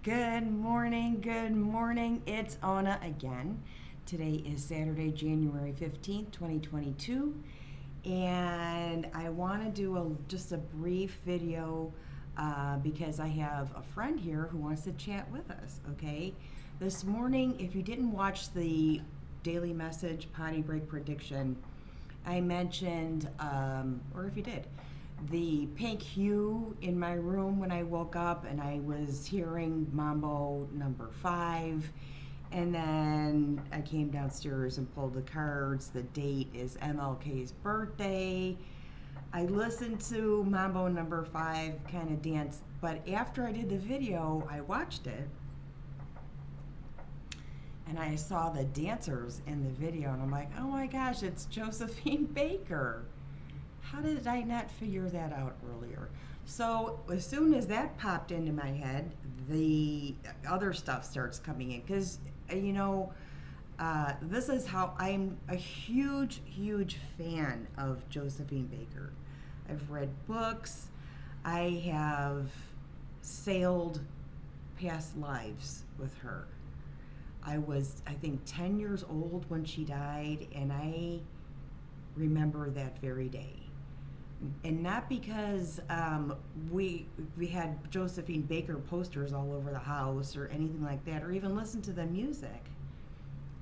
Good morning, good morning. It's Ona again. Today is Saturday, January 15th, 2022, and I want to do just a brief video because I have a friend here who wants to chat with us, okay? This morning, if you didn't watch the daily message potty break prediction, I mentioned, or if you did, the pink hue in my room when I woke up, and I was hearing Mambo number 5, and then I came downstairs and pulled the cards. The date is MLK's birthday. I listened to Mambo number 5 kind of dance, but after I did the video, I watched it and I saw the dancers in the video, and I'm like, oh my gosh, it's Josephine Baker. How did I not figure that out earlier? So as soon as that popped into my head, the other stuff starts coming in, because this is how I'm a huge fan of Josephine Baker. I've read books. I have sailed past lives with her. I was, I think, 10 years old when she died, and I remember that very day. And not because we had Josephine Baker posters all over the house or anything like that, or even listened to the music.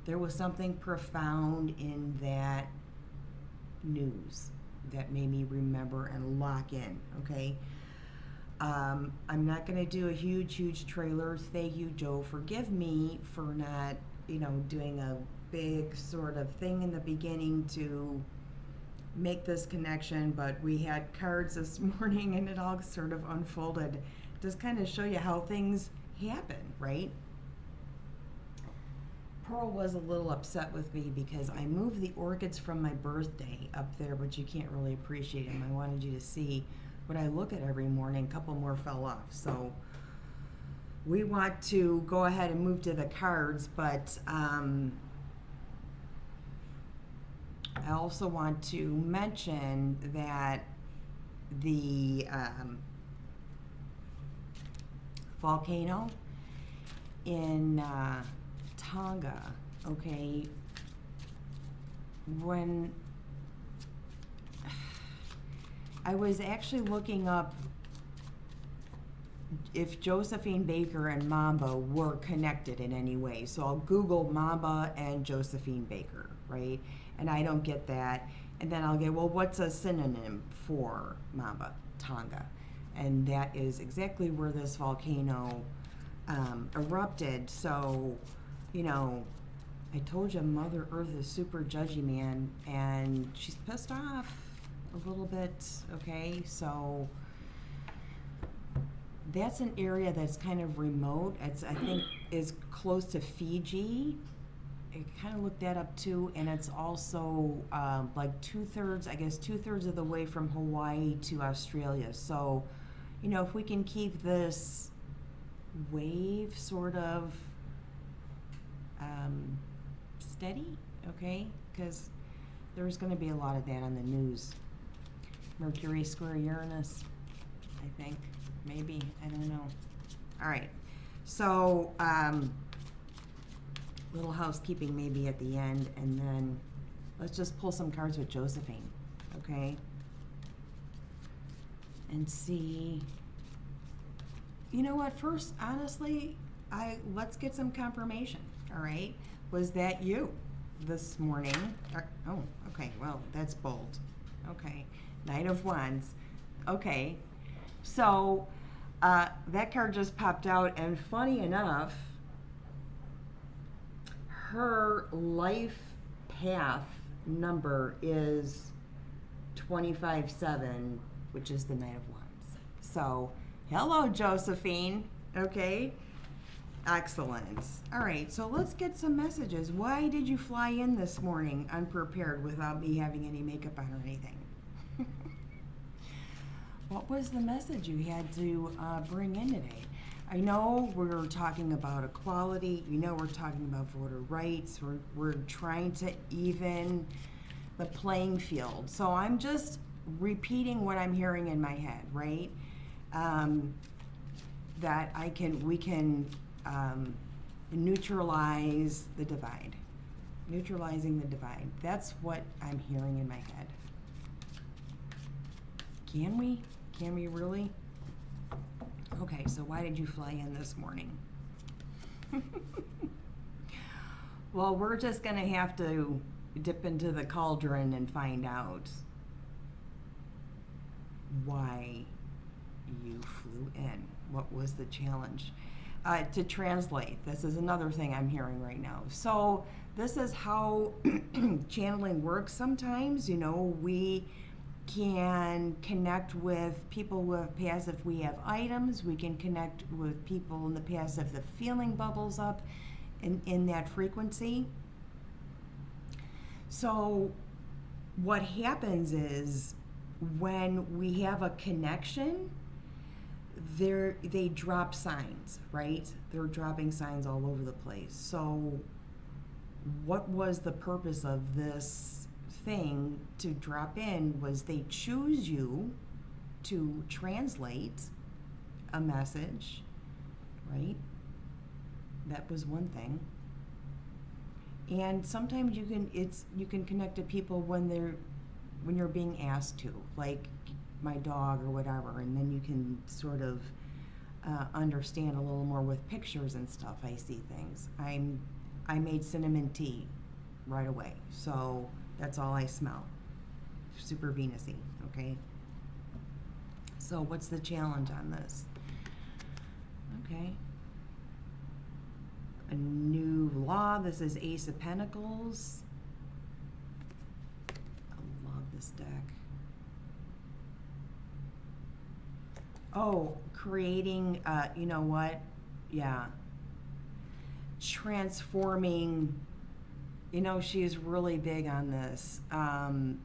There was something profound in that news that made me remember and lock in, okay? I'm not going to do a huge trailer. Thank you, Joe. Forgive me for not, doing a big sort of thing in the beginning to make this connection, but we had cards this morning and it all sort of unfolded. Just kind of show you how things happen, right? Pearl was a little upset with me because I moved the orchids from my birthday up there, but you can't really appreciate them. I wanted you to see what I look at every morning. A couple more fell off. So we want to go ahead and move to the cards, but I also want to mention that the volcano in Tonga, okay, when I was actually looking up if Josephine Baker and Mamba were connected in any way. So I'll Google Mamba and Josephine Baker, right? And I don't get that. And then I'll get, well, what's a synonym for Mamba? Tonga. And that is exactly where this volcano erupted. So, I told you Mother Earth is super judgy, man, and she's pissed off a little bit, okay? So that's an area that's kind of remote. It's, I think, is close to Fiji. I kind of looked that up too, and it's also like two-thirds of the way from Hawaii to Australia. So, if we can keep this wave sort of steady, okay? Because there's going to be a lot of that on the news. Mercury square Uranus, I think. Maybe. I don't know. All right. So, little housekeeping maybe at the end, and then let's just pull some cards with Josephine, okay? And see. You know what? First, honestly, let's get some confirmation, all right? Was that you this morning? Oh, okay. Well, that's bold. Okay. Knight of Wands. Okay. So, that card just popped out, and funny enough, her life path number is 25-7, which is the Knight of Wands. So, hello, Josephine. Okay. Excellent. All right, so let's get some messages. Why did you fly in this morning unprepared without me having any makeup on or anything? What was the message you had to bring in today? I know we're talking about equality. We're talking about voter rights. We're trying to even the playing field. So I'm just repeating what I'm hearing in my head, right? that we can neutralize the divide. Neutralizing the divide. That's what I'm hearing in my head. Can we? Can we really? Okay, so why did you fly in this morning? Well, we're just going to have to dip into the cauldron and find out why you flew in. What was the challenge? To translate, this is another thing I'm hearing right now. So this is how channeling works sometimes. You know, we can connect with people who have passed if we have items. We can connect with people in the past if the feeling bubbles up in that frequency. So what happens is when we have a connection, they drop signs, right? They're dropping signs all over the place. So what was the purpose of this thing to drop in was they choose you to translate a message, right? That was one thing. And sometimes you can connect to people when you're being asked to, like my dog or whatever, and then you can sort of understand a little more with pictures and stuff. I see things. I made cinnamon tea right away, so that's all I smell. Super Venus-y, okay? So what's the challenge on this? Okay. A new law. This is Ace of Pentacles. I love this deck. Oh, creating, you know what? Yeah. Transforming, you know, she's really big on this. And,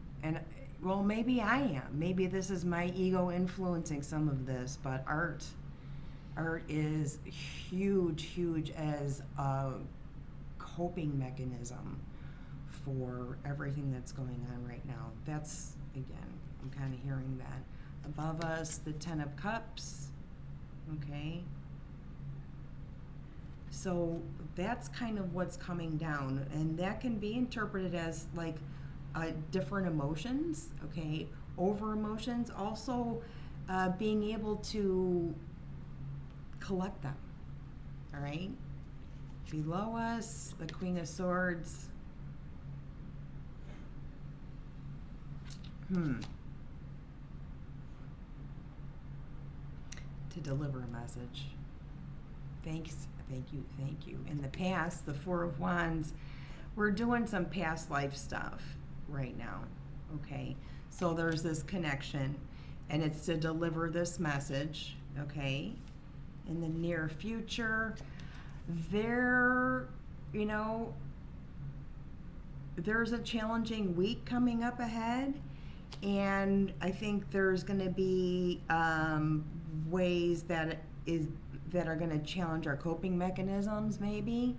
well, maybe I am. Maybe this is my ego influencing some of this, but art is huge as a coping mechanism for everything that's going on right now. That's, again, I'm kind of hearing that. Above us, the Ten of Cups, okay? So that's kind of what's coming down, and that can be interpreted as like different emotions, okay? Over emotions, also being able to collect them, all right? Below us, the Queen of Swords. To deliver a message. Thanks, thank you. In the past, the Four of Wands, we're doing some past life stuff right now, okay? So there's this connection, and it's to deliver this message, okay? In the near future, there's a challenging week coming up ahead, and I think there's going to be ways that are going to challenge our coping mechanisms, maybe.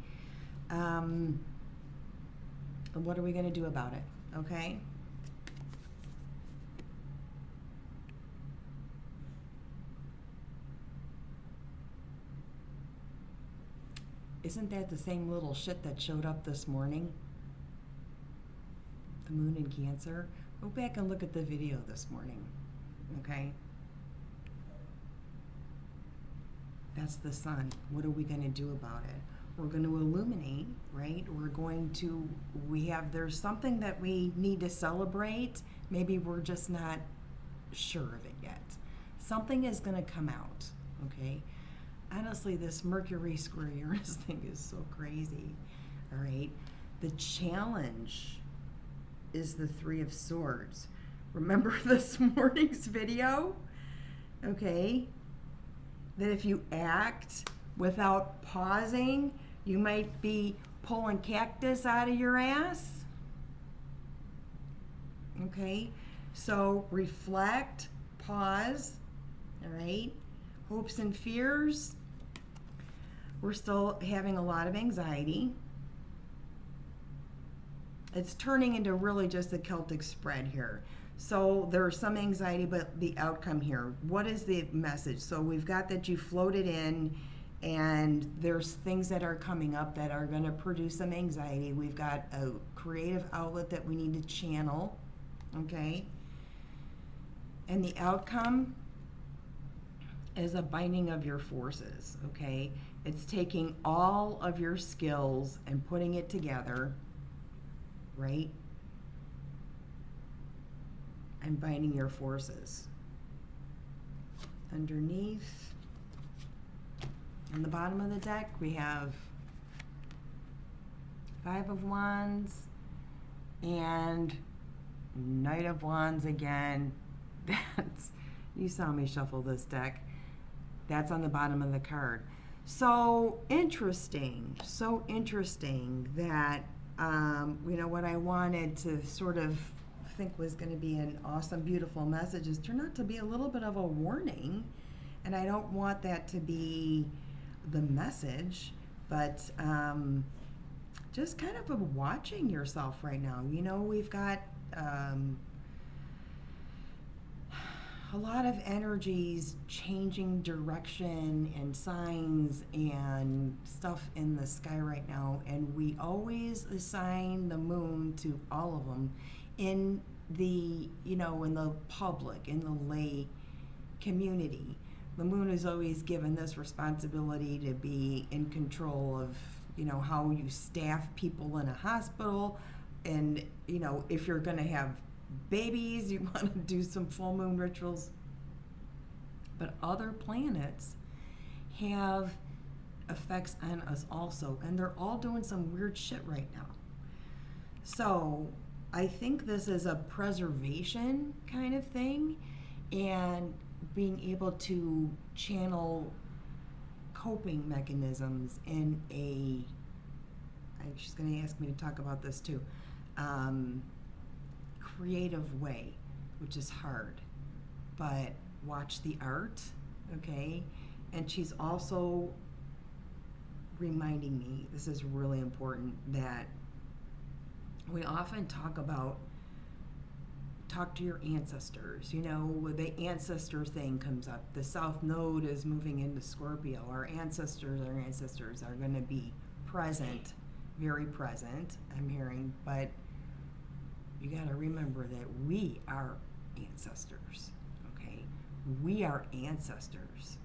What are we going to do about it? Okay. Isn't that the same little shit that showed up this morning? The moon in Cancer. Go back and look at the video this morning, okay? That's the sun. What are we going to do about it? We're going to illuminate, right? There's something that we need to celebrate. Maybe we're just not sure of it yet. Something is going to come out, okay? Honestly, this Mercury square Uranus thing is so crazy, all right? The challenge is the Three of Swords. Remember this morning's video? Okay? That if you act without pausing, you might be pulling cactus out of your ass. Okay? So reflect, pause, all right? Hopes and fears. We're still having a lot of anxiety. It's turning into really just a Celtic spread here. So there's some anxiety, but the outcome here, what is the message? So we've got that you floated in, and there's things that are coming up that are going to produce some anxiety. We've got a creative outlet that we need to channel, okay? And the outcome is a binding of your forces, okay? It's taking all of your skills and putting it together, right? And binding your forces. Underneath, on the bottom of the deck, we have Five of Wands and Knight of Wands again. That's, you saw me shuffle this deck. That's on the bottom of the card. So interesting that, you know, what I wanted to sort of think was going to be an awesome, beautiful message has turned out to be a little bit of a warning. And I don't want that to be the message, but just kind of watching yourself right now. You know, we've got a lot of energies changing direction and signs and stuff in the sky right now, and we always assign the moon to all of them in the, you know, in the public, in the lay community. The moon is always given this responsibility to be in control of, you know, how you staff people in a hospital, and, you know, if you're going to have babies, you want to do some full moon rituals. But other planets have effects on us also, and they're all doing some weird shit right now. So I think this is a preservation kind of thing, and being able to channel coping mechanisms in a, she's going to ask me to talk about this too, creative way, which is hard, but watch the art, okay? And she's also reminding me, this is really important, that we often talk to your ancestors. You know, the ancestor thing comes up. The South Node is moving into Scorpio. Our ancestors are going to be present, very present, I'm hearing, but you got to remember that we are ancestors, okay? We are ancestors.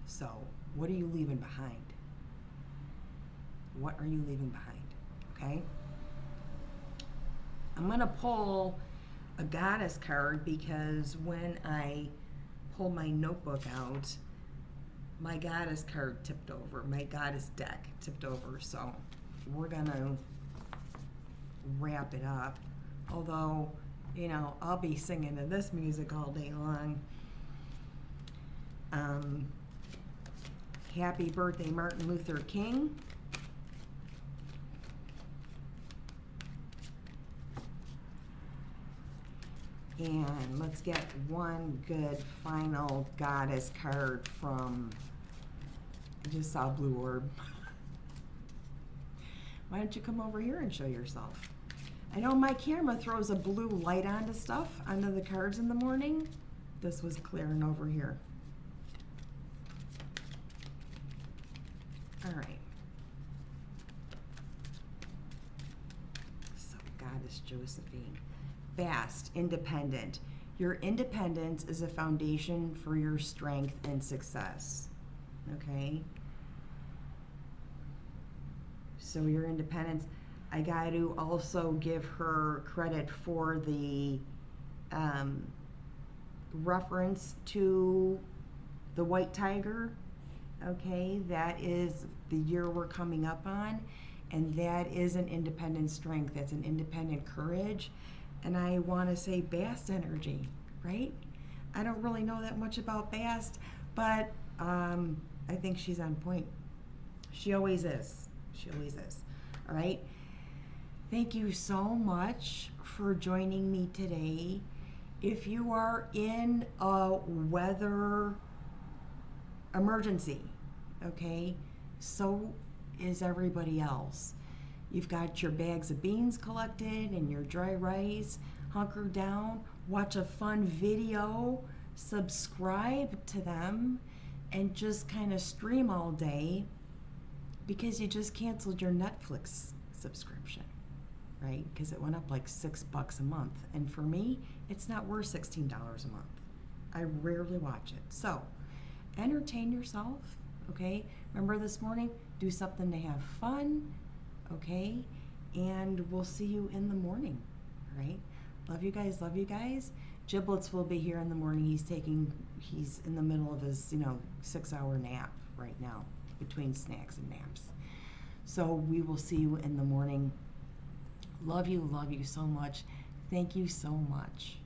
So, what are you leaving behind? What are you leaving behind, okay? I'm going to pull a goddess card because when I pulled my notebook out, my goddess card tipped over. My goddess deck tipped over. So we're going to wrap it up. Although, you know, I'll be singing to this music all day long. Happy birthday, Martin Luther King. And let's get one good final goddess card from, I just saw a blue orb. Why don't you come over here and show yourself? I know my camera throws a blue light onto stuff, onto the cards in the morning. This was clearing over here. All right. So, Goddess Josephine. Fast, independent. Your independence is a foundation for your strength and success. Okay? So your independence, I got to also give her credit for the reference to the white tiger. Okay? That is the year we're coming up on, and that is an independent strength. That's an independent courage. And I want to say Bast energy, right? I don't really know that much about Bast, but I think she's on point. She always is. She always is. All right? Thank you so much for joining me today. If you are in a weather emergency, okay, so is everybody else. You've got your bags of beans collected and your dry rice. hunker down, watch a fun video, subscribe to them, and just kind of stream all day because you just canceled your Netflix subscription, right? Because it went up like $6 a month. And for me, it's not worth $16 a month. I rarely watch it. So entertain yourself, okay? Remember this morning, do something to have fun, okay? And we'll see you in the morning, all right? Love you guys, love you guys. Giblets will be here in the morning. He's in the middle of his, 6-hour nap right now, between snacks and naps. So we will see you in the morning. Love you so much. Thank you so much.